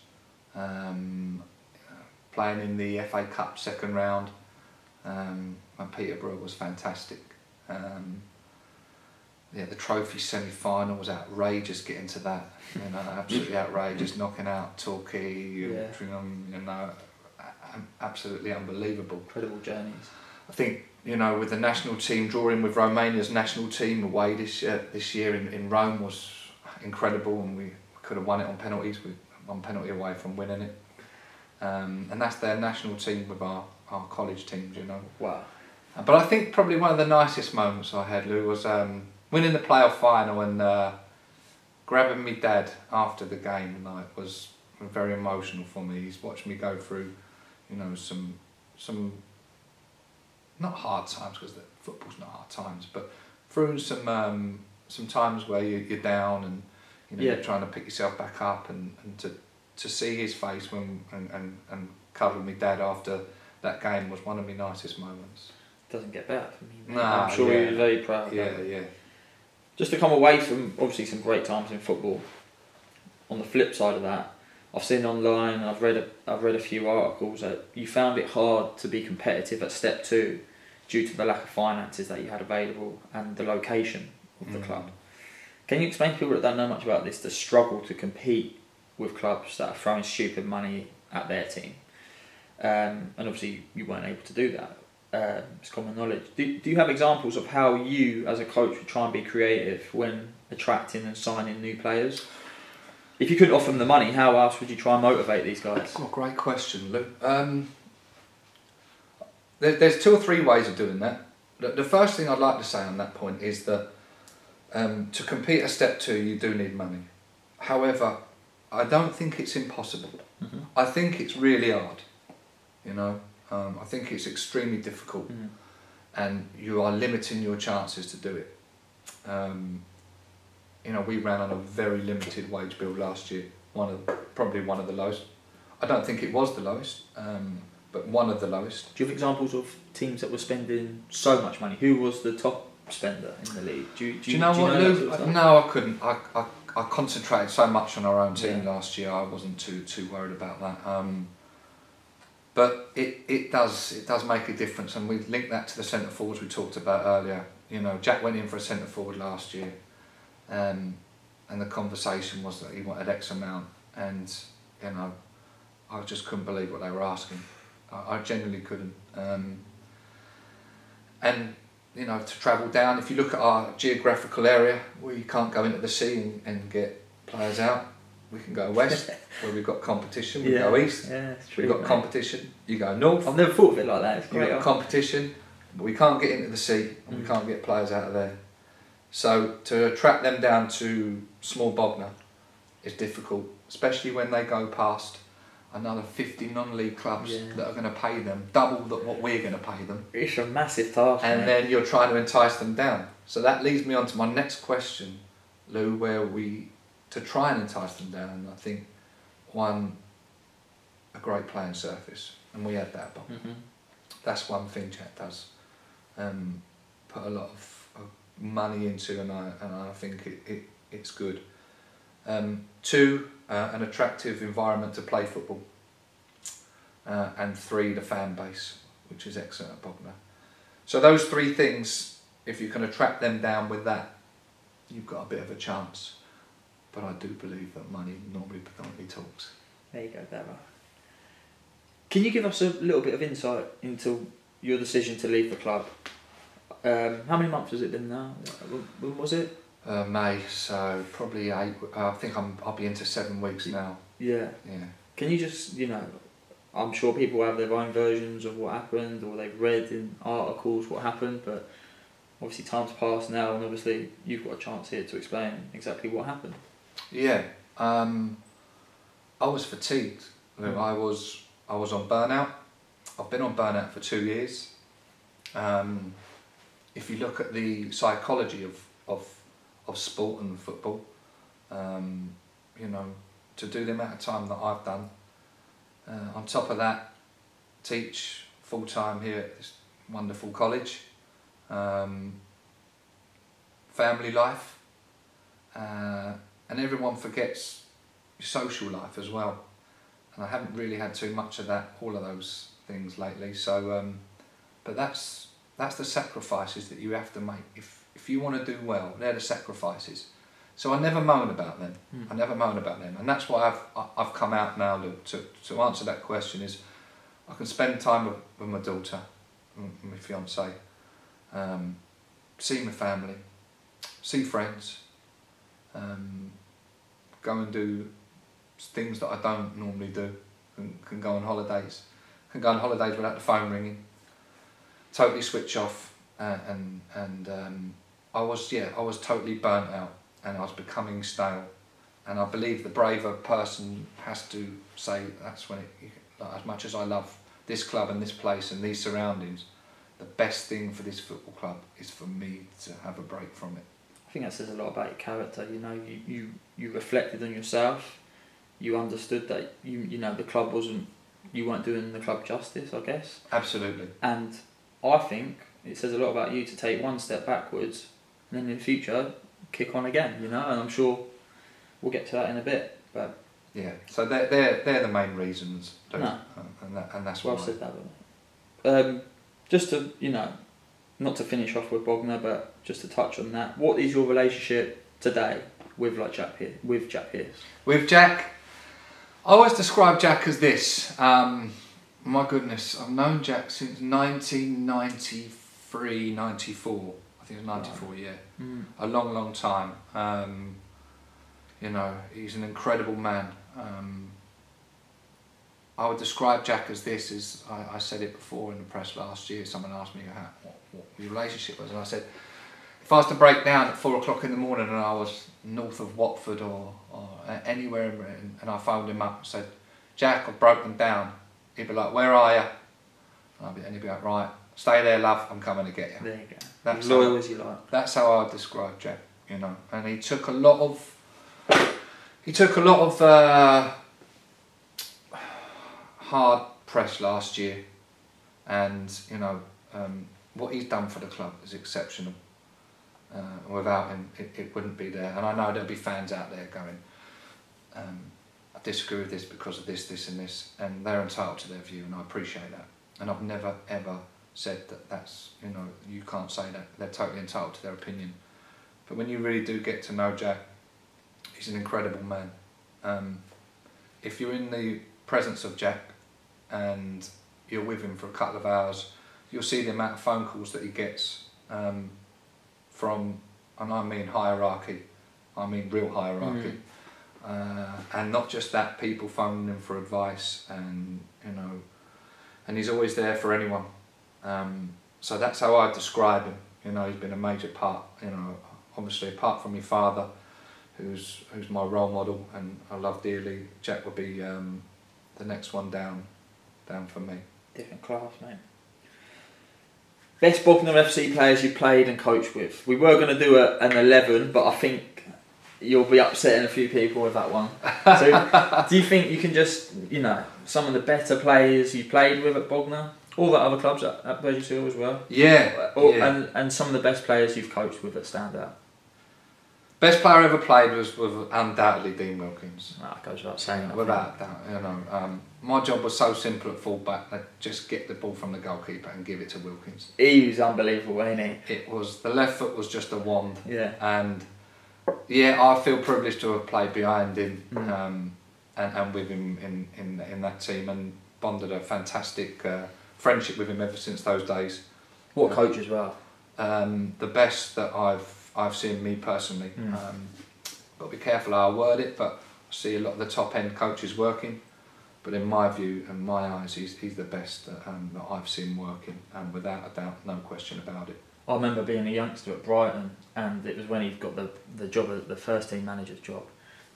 Playing in the FA Cup second round when Peterborough was fantastic. The trophy semi-final was outrageous getting to that, you know, absolutely outrageous, knocking out Torquay, you know, absolutely unbelievable. Incredible journeys. I think, you know, with the national team, drawing with Romania's national team away this year in Rome was incredible, and we could have won it on penalties. We one penalty away from winning it. And that's their national team with our college teams, you know. Wow. But I think probably one of the nicest moments I had, Lou, was winning the playoff final and grabbing me dad after the game was very emotional for me. He's watched me go through, you know, some not hard times, because football's not hard times, but through some times where you're down and, you know, you're trying to pick yourself back up, and to see his face and cuddle me dad after that game was one of my nicest moments. Doesn't get better for me. Nah, I'm sure he was very proud of that. Yeah. Just to come away from obviously some great times in football, on the flip side of that, I've seen online, I've read a few articles that you found it hard to be competitive at step 2 due to the lack of finances that you had available and the location of the club. Can you explain to people that don't know much about this, the struggle to compete with clubs that are throwing stupid money at their team? And obviously you weren't able to do that. It's common knowledge. Do you have examples of how you as a coach would try and be creative when attracting and signing new players? If you couldn't offer them the money, how else would you try and motivate these guys? Oh, great question, Luke. There's 2 or 3 ways of doing that. The first thing I'd like to say on that point is that to compete at step 2 you do need money. However, I don't think it's impossible. I think it's really hard, you know. I think it's extremely difficult, and you are limiting your chances to do it. You know, we ran on a very limited wage bill last year, probably one of the lowest. I don't think it was the lowest, but one of the lowest. Do you have examples of teams that were spending so much money? Who was the top spender in the league? Do you know what, Lou? No, I couldn't. I concentrated so much on our own team last year. I wasn't too worried about that. But it does make a difference, and we link that to the centre forwards we talked about earlier. You know, Jack went in for a centre forward last year, and the conversation was that he wanted X amount, and you know, I just couldn't believe what they were asking. I genuinely couldn't. And you know, to travel down, if you look at our geographical area, we can't go into the sea and get players out. We can go west, where we've got competition. We go east, we've got competition. You go north. I've never thought of it like that. It's great. We've got competition, but we can't get into the sea, and we can't get players out of there. So to attract them down to small Bognor is difficult, especially when they go past another 50 non-league clubs that are going to pay them double what we're going to pay them. It's a massive task. And then you're trying to entice them down. So that leads me on to my next question, Lou, where to try and entice them down, I think, one, a great playing surface, and we had that. That's one thing Jack does. Put a lot of money into, and I think it's good. 2, an attractive environment to play football. And 3, the fan base, which is excellent at Bognor. So those 3 things, if you can attract them down with that, you've got a bit of a chance. But I do believe that money normally predominantly talks. There you go, Dabba. Can you give us a little bit of insight into your decision to leave the club? How many months has it been now? When was it? May, so probably 8. I think I'll be into 7 weeks now. Yeah. Can you just, you know, I'm sure people have their own versions of what happened, or they've read in articles what happened, but obviously time's passed now, and obviously you've got a chance here to explain exactly what happened. Yeah, I was fatigued. I was on burnout. I've been on burnout for 2 years. if you look at the psychology of sport and football, you know, to do the amount of time that I've done, on top of that, teach full time here at this wonderful college, family life, and everyone forgets your social life as well. And I haven't really had too much of that, all of those things lately. So, but that's the sacrifices that you have to make if you want to do well. They're the sacrifices. So I never moan about them. I never moan about them, and that's why I've come out now, Luke, to answer that question. Is I can spend time with my daughter, my fiance, see my family, see friends, go and do things that I don't normally do. Can go on holidays. Can go on holidays without the phone ringing. Totally switch off, and I was totally burnt out, and I was becoming stale. And I believe the braver person has to say that's when like, as much as I love this club and this place and these surroundings, the best thing for this football club is for me to have a break from it. I think that says a lot about your character. You know, you reflected on yourself. You understood that you know the club you weren't doing the club justice, I guess. Absolutely. And I think it says a lot about you to take one step backwards and then in the future kick on again. You know, and I'm sure we'll get to that in a bit. But yeah, so they're the main reasons. No. And that's well why. said, Dabba. Just to, you know, not to finish off with Bognor, but just to touch on that. What is your relationship today with Jack Pierce? With Jack, I always describe Jack as this. My goodness, I've known Jack since 1993, 94. I think it was 94, right. Yeah. A long, long time. You know, he's an incredible man. I would describe Jack as this. I said it before in the press last year. Someone asked me what your relationship was, and I said, if I was to break down at 4 o'clock in the morning and I was north of Watford or anywhere, and I phoned him up and said, Jack, I've broken down. He'd be like, where are you? And he'd be like, right, stay there, love, I'm coming to get you. There you go. That's loyal as you like. That's how I describe Jack, you know. And he took a lot of hard press last year, and you know what he's done for the club is exceptional. Without him, it wouldn't be there. And I know there'll be fans out there going, I disagree with this because of this, this and this, and they're entitled to their view, and I appreciate that. And I've never ever said that's, you know, you can't say that. They're totally entitled to their opinion. But when you really do get to know Jack, he's an incredible man. If you're in the presence of Jack and you're with him for a couple of hours, you'll see the amount of phone calls that he gets from, and I mean hierarchy, I mean real hierarchy. And not just that, people phoning him for advice, and you know, and he's always there for anyone. So that's how I describe him. You know, he's been a major part. You know, obviously apart from my father, who's my role model and I love dearly, Jack would be the next one down for me. Different class, mate. Best Bognor FC players you played and coached with. We were going to do an 11, but I think you'll be upsetting a few people with that one. So, do you think you can just, you know, some of the better players you played with at Bognor, all the other clubs at Burgess as well? Yeah, yeah. And some of the best players you've coached with that stand out? Best player I ever played was undoubtedly Dean Wilkins. That goes without saying. Without doubt, you know. My job was so simple at full-back, that just get the ball from the goalkeeper and give it to Wilkins. He was unbelievable, wasn't he? It was, the left foot was just a wand. Yeah. And yeah, I feel privileged to have played behind him and with him in that team, and bonded a fantastic friendship with him ever since those days. What coach as well? The best that I've seen, me personally. Got to be careful how I word it, but I see a lot of the top end coaches working. But in my view and my eyes, he's the best that I've seen working, and without a doubt, no question about it. I remember being a youngster at Brighton, and it was when he got the job, the first team manager's job,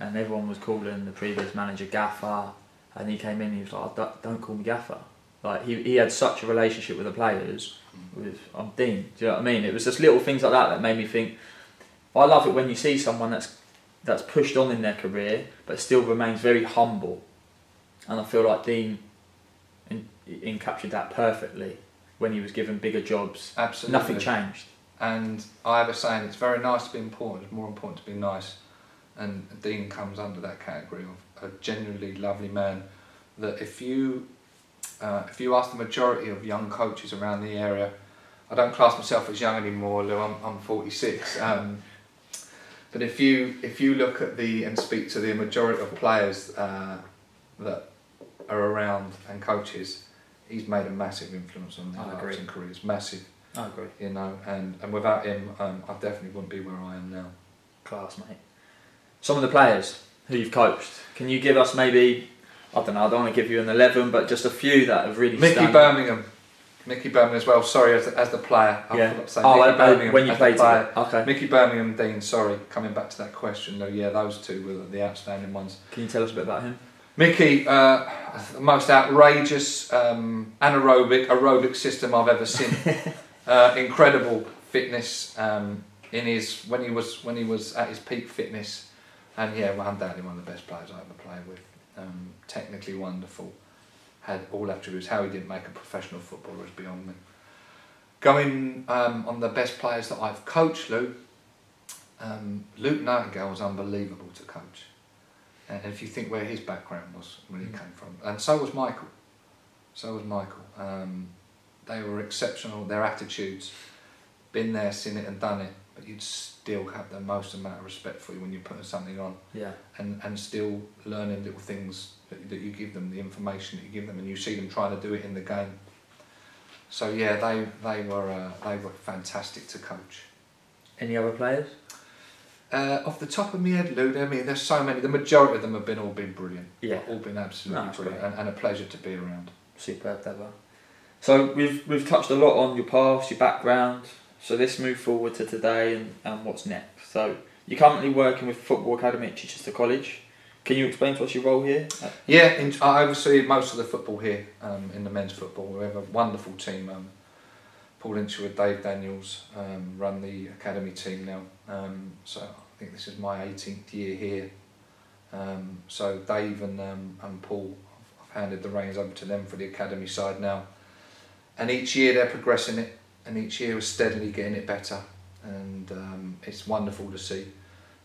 and everyone was calling the previous manager Gaffer, and he came in and he was like, don't call me Gaffer. Like he had such a relationship with the players. With Dean, do you know what I mean? It was just little things like that made me think. I love it when you see someone that's pushed on in their career but still remains very humble, and I feel like Dean encaptured that perfectly when he was given bigger jobs. Absolutely, nothing changed. And I have a saying: it's very nice to be important. It's more important to be nice. And Dean comes under that category of a genuinely lovely man. That if you ask the majority of young coaches around the area, I don't class myself as young anymore, Lou. I'm 46. But if you look at and speak to the majority of players that are around and coaches, he's made a massive influence on their lives and careers. Massive. I agree. You know, and without him, I definitely wouldn't be where I am now. Class, mate. Some of the players who you've coached, can you give us maybe, I don't know, I don't want to give you an 11, but just a few that have really Mickey Birmingham as well, sorry, as the player. I forgot to say Mickey Birmingham when you played together. Okay. Mickey Birmingham, Dean, sorry, coming back to that question, though, yeah, those two were the outstanding ones. Can you tell us a bit about him? Mickey, the most outrageous aerobic system I've ever seen. Incredible fitness when he was at his peak fitness, and yeah, well, undoubtedly one of the best players I ever played with. Technically wonderful, had all attributes. How he didn't make a professional footballer is beyond me. Going on the best players that I've coached, Luke Nightingale was unbelievable to coach. And if you think where his background was, where he came from, and so was Michael. They were exceptional, their attitudes, been there, seen it and done it, but you'd still have the most amount of respect for you when you're putting something on. Yeah. And still learning little things that you give them, the information that you give them, and you see them trying to do it in the game. So yeah, they were fantastic to coach. Any other players? Off the top of my head, Lou, I mean, there's so many. The majority of them have all been brilliant. Yeah. All been absolutely brilliant, and a pleasure to be around. Superb, Dabba. So we've touched a lot on your past, your background. So let's move forward to today and what's next. So you're currently working with Football Academy at Chichester College. Can you explain to us your role here? Yeah, I oversee most of the football here in the men's football. We have a wonderful team. Paul Inchwood, Dave Daniels run the academy team now. So I think this is my 18th year here. So Dave and Paul, I've handed the reins over to them for the academy side now. And each year they're progressing it, and each year we're steadily getting it better. And it's wonderful to see.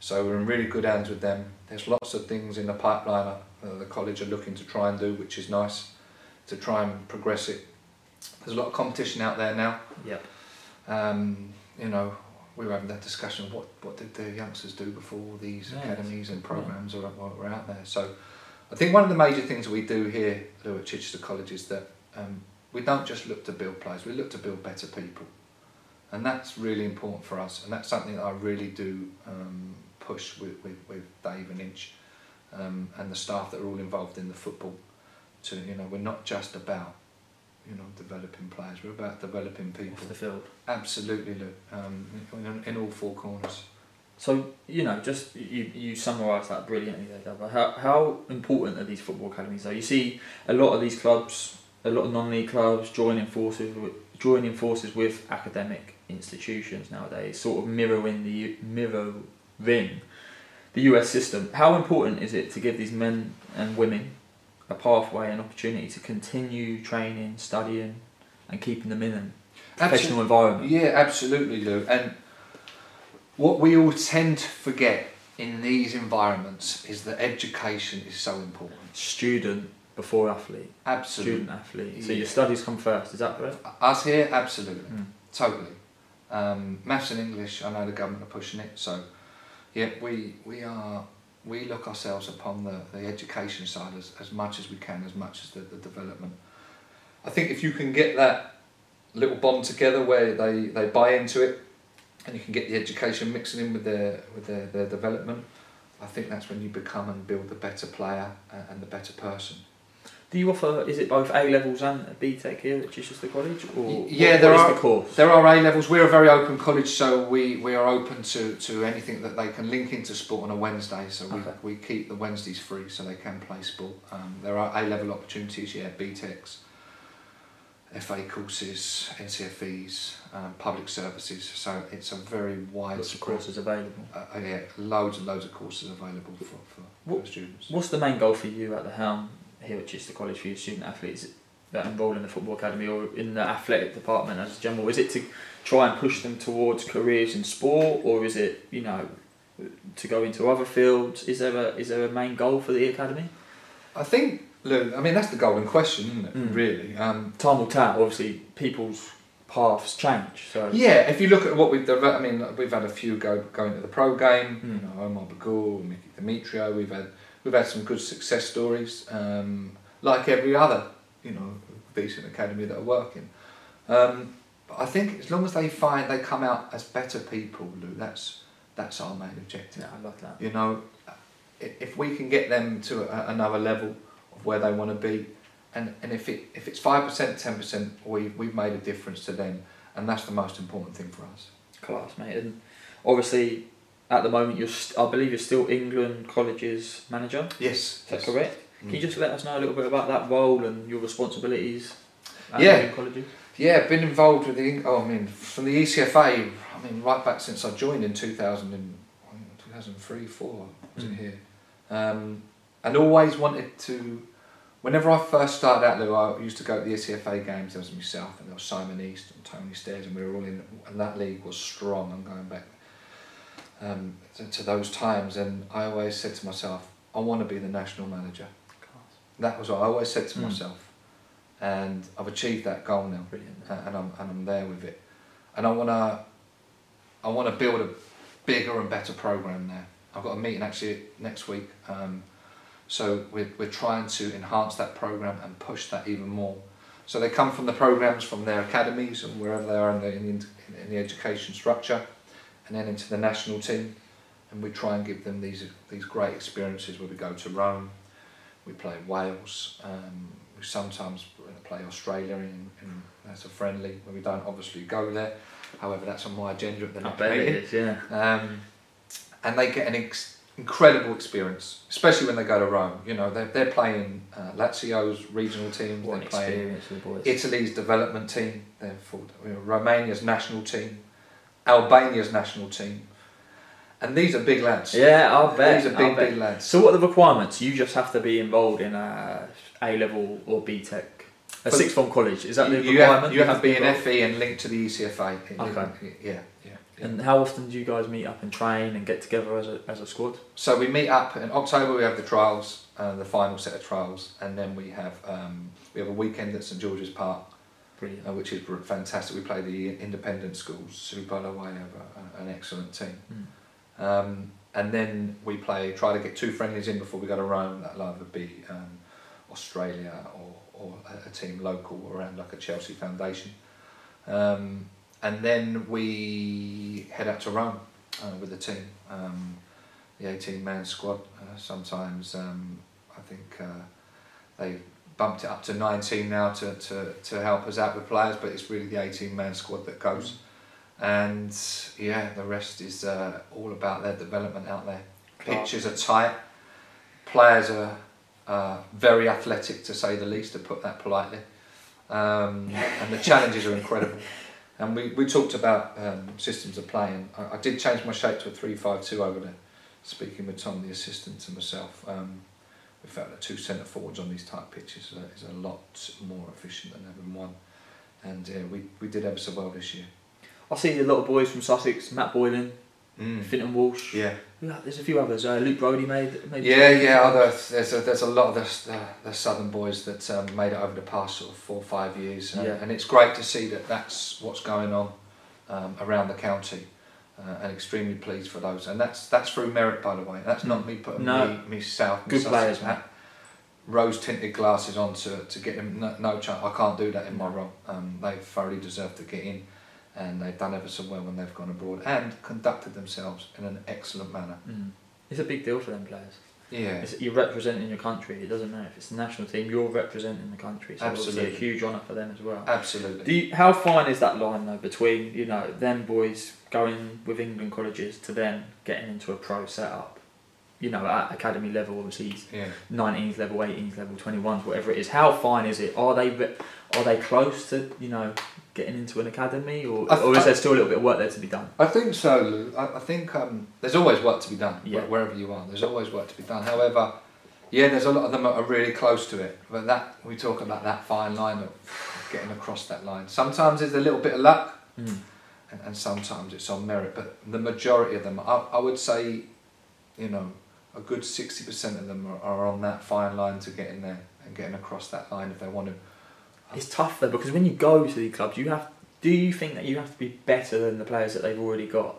So we're in really good hands with them. There's lots of things in the pipeline the college are looking to try and do, which is nice, to try and progress it. There's a lot of competition out there now. Yep. You know, we were having that discussion, what did the youngsters do before all these academies and programmes were out there. So I think one of the major things we do here, Lou, at Chichester College is that we don't just look to build players, we look to build better people. And that's really important for us, and that's something that I really do push with Dave and Inch and the staff that are all involved in the football. To, you know, we're not just about, you know, developing players, we're about developing people. Off the field. Absolutely, Luke, in all four corners. So, you know, just you summarised that brilliantly there, Dabba. How important are these football academies though? You see a lot of these clubs, a lot of non-league clubs joining forces with academic institutions nowadays, sort of mirroring the US system. How important is it to give these men and women a pathway and opportunity to continue training, studying, and keeping them in a professional environment? Yeah, absolutely, Lou. And what we all tend to forget in these environments is that education is so important. Student before athlete. Absolutely. Student athlete. So your studies come first, is that correct? Us here, absolutely. Totally. Maths and English, I know the government are pushing it, so yeah, we look ourselves upon the education side as much as we can, as much as the development. I think if you can get that little bond together where they buy into it, and you can get the education mixing in with their development, I think that's when you become and build the better player and the better person. Do you offer, is it both A-levels and a BTEC here at Chichester College? Or yeah, what is the course? There are A-levels. We're a very open college, so we are open to anything that they can link into sport on a Wednesday. So we keep the Wednesdays free so they can play sport. There are A-level opportunities, yeah, BTECs. FA courses, NCFEs, public services. So it's a very wide lots of courses available. Yeah, loads and loads of courses available for students. What's the main goal for you at the helm here at Chester College for your student athletes that enrol in the football academy or in the athletic department as general? Is it to try and push them towards careers in sport, or is it, you know, to go into other fields? Is there a main goal for the academy? I think, look, I mean, that's the golden question, isn't it? Really. Time will tell. Obviously, people's paths change. So yeah, if you look at what we've done, I mean, we've had a few go into the pro game. You know, Omar Bagul, Mickey Demetrio. We've had some good success stories, like every other, you know, decent academy that are working. But I think as long as they come out as better people, Lou, that's our main objective. Yeah, I love that. You know, if we can get them to another level of where they want to be, and if it's 5%, 10%, we've made a difference to them, and that's the most important thing for us. Class, mate. And obviously, at the moment, I believe you're still England College's manager. Yes. Is that correct? Can you just let us know a little bit about that role and your responsibilities at England Colleges? Yeah, been involved with from the ECFA. I mean, right back since I joined in 2003, 4 was it here, and always wanted to. Whenever I first started out, Lou, I used to go to the ECFA games. There was myself and there was Simon East and Tony Stairs, and we were all in. And that league was strong. I'm going back to those times, and I always said to myself, I want to be the national manager. That was what I always said to myself, and I've achieved that goal now. Brilliant. And I'm there with it, and I want to build a bigger and better program there. I've got a meeting actually next week, so we're trying to enhance that program and push that even more. So they come from the programs from their academies and wherever they are in the education structure, and then into the national team, and we try and give them these great experiences where we go to Rome, we play Wales, we sometimes play Australia in that's a friendly where we don't obviously go there. However, that's on my agenda at the next meeting. It is, yeah. And they get an incredible experience, especially when they go to Rome. You know, they're playing Lazio's regional team. What they're playing for the boys. Italy's development team. They're Romania's national team, Albania's national team. And these are big lads. Yeah, I'll bet. These are big lads. So what are the requirements? You just have to be involved in a A-level or B-Tech, a sixth form college. Is that the requirement? You have to be an FE and linked to the ECFA. Okay. Yeah. And how often do you guys meet up and train and get together as a squad? So we meet up in October. We have the trials, the final set of trials, and then we have a weekend at St George's Park, which is fantastic. We play the independent schools. Super away have an excellent team. And then we try to get 2 friendlies in before we go to Rome. That'll either be Australia or a team local around like a Chelsea Foundation. And then we head out to Rome with the team, the 18-man squad. Sometimes I think they bumped it up to 19 now to help us out with players, but it's really the 18-man squad that goes. And yeah, the rest is all about their development out there. Pitches are tight, players are very athletic to say the least, to put that politely, and the challenges are incredible. And we talked about systems of play, and I did change my shape to a 3-5-2 over there, speaking with Tom, the assistant, and myself. We felt that 2 centre forwards on these type pitches is a lot more efficient than having one, and we did ever so well this year. I see a lot of boys from Sussex, Matt Boylan, Finton Walsh. Yeah. There's a few others. Luke Brodie made. There's a lot of the southern boys that made it over the past sort of 4 or 5 years, and it's great to see that that's what's going on around the county, and extremely pleased for those. And that's through merit, by the way. That's not me putting me South. Good players, man. Rose tinted glasses on to get them. No chance. I can't do that in my role. They thoroughly deserve to get in. And they've done ever so well when they've gone abroad and conducted themselves in an excellent manner. It's a big deal for them players. Yeah. You're representing your country. It doesn't matter if it's the national team, you're representing the country. So absolutely. It's a huge honour for them as well. Absolutely. How fine is that line though between, you know, them boys going with England colleges to then getting into a pro setup? you know, at academy level, obviously he's Yeah. 19s level, 18s level, 21s, whatever it is. How fine is it? Are they close to, you know, getting into an academy, or is there still a little bit of work there to be done? I think so, Lou. I think there's always work to be done, wherever you are. There's always work to be done. However, yeah, there's a lot of them that are really close to it. But that we talk about that fine line of getting across that line. Sometimes there's a little bit of luck, and sometimes it's on merit. But the majority of them, I would say, you know, a good 60% of them are on that fine line to getting there and getting across that line if they want to. It's tough though, because when you go to these clubs, do you think that you have to be better than the players that they've already got?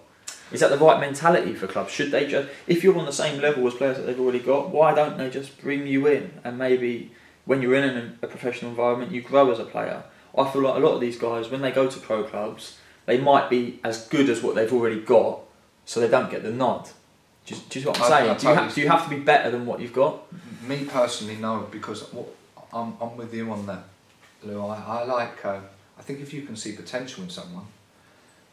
Is that the right mentality for clubs? Should they just, if you're on the same level as players that they've already got, why don't they just bring you in, and maybe when you're in a professional environment, you grow as a player? I feel like a lot of these guys, when they go to pro clubs, they might be as good as what they've already got, so they don't get the nod. Do you see what I'm saying? Do you have to be better than what you've got? Me personally, no, because I'm with you on that, Lou. I like. I think if you can see potential in someone,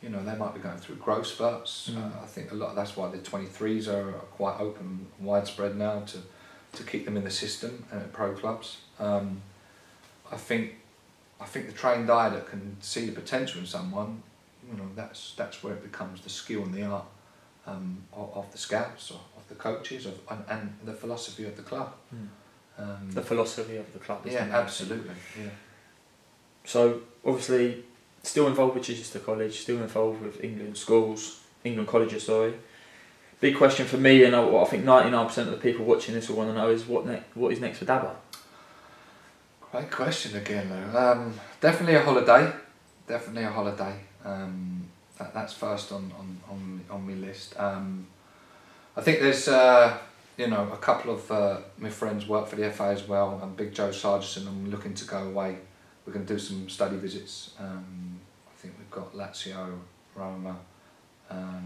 you know, they might be going through growth spurts. I think a lot. That's why the 23s are quite open, widespread now to keep them in the system and at pro clubs. I think the trained eye that can see the potential in someone, you know, that's where it becomes the skill and the art of the scouts, or of the coaches, and the philosophy of the club. The philosophy of the club. Yeah, absolutely. Yeah. So obviously, still involved with Chichester College, still involved with England schools, England colleges. Sorry. Big question for me, and what I think 99% of the people watching this will want to know is what is next for Dabba. Great question again, Lou. Definitely a holiday. Definitely a holiday. That's first on my list. I think there's you know, a couple of my friends work for the FA as well, and Big Joe Sargison. I'm looking to go away. We're going to do some study visits. I think we've got Lazio, Roma.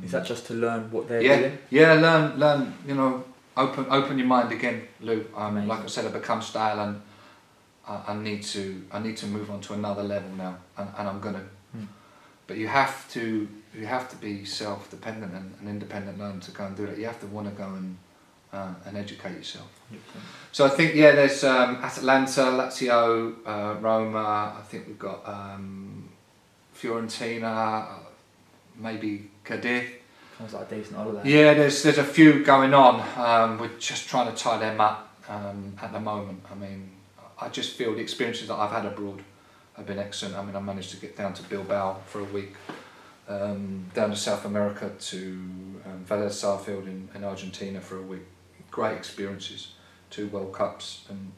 Is that just to learn what they're doing? Yeah, learn. You know, open your mind again, Lou. Like I said, I've become stale, and I need to move on to another level now, and I'm gonna. But you have to be self-dependent and independent, learn to go and do that. You have to want to go and educate yourself. So I think there's Atalanta, Lazio, Roma. I think we've got Fiorentina, maybe Cadiz. Sounds like a decent holiday. Yeah, there's a few going on. We're just trying to tie them up at the moment. I mean, I just feel the experiences that I've had abroad have been excellent. I mean, I managed to get down to Bilbao for a week, down to South America to Vélez Sarsfield in Argentina for a week. Great experiences, 2 World Cups, and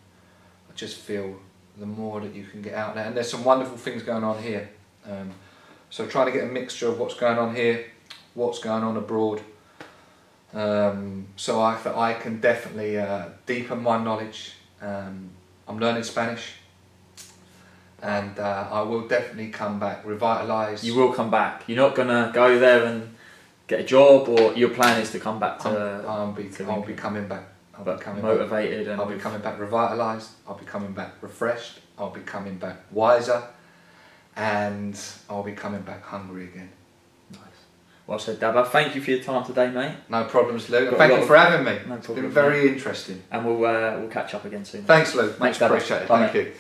I just feel the more that you can get out there, and there's some wonderful things going on here. So trying to get a mixture of what's going on here, what's going on abroad, so I can definitely deepen my knowledge. I'm learning Spanish, and I will definitely come back, revitalise. You will come back. You're not gonna go there and get a job, or your plan is to come back to. I'll be coming back. I'll be coming motivated, back. and I'll be coming back revitalised. I'll be coming back refreshed. I'll be coming back wiser, and I'll be coming back hungry again. Nice. Well said, Dabba. Thank you for your time today, mate. No problems, Lou. Thank you for having me. No problem. It's been very interesting. And we'll catch up again soon. Thanks, Lou. Thanks, Much appreciated. Thank you.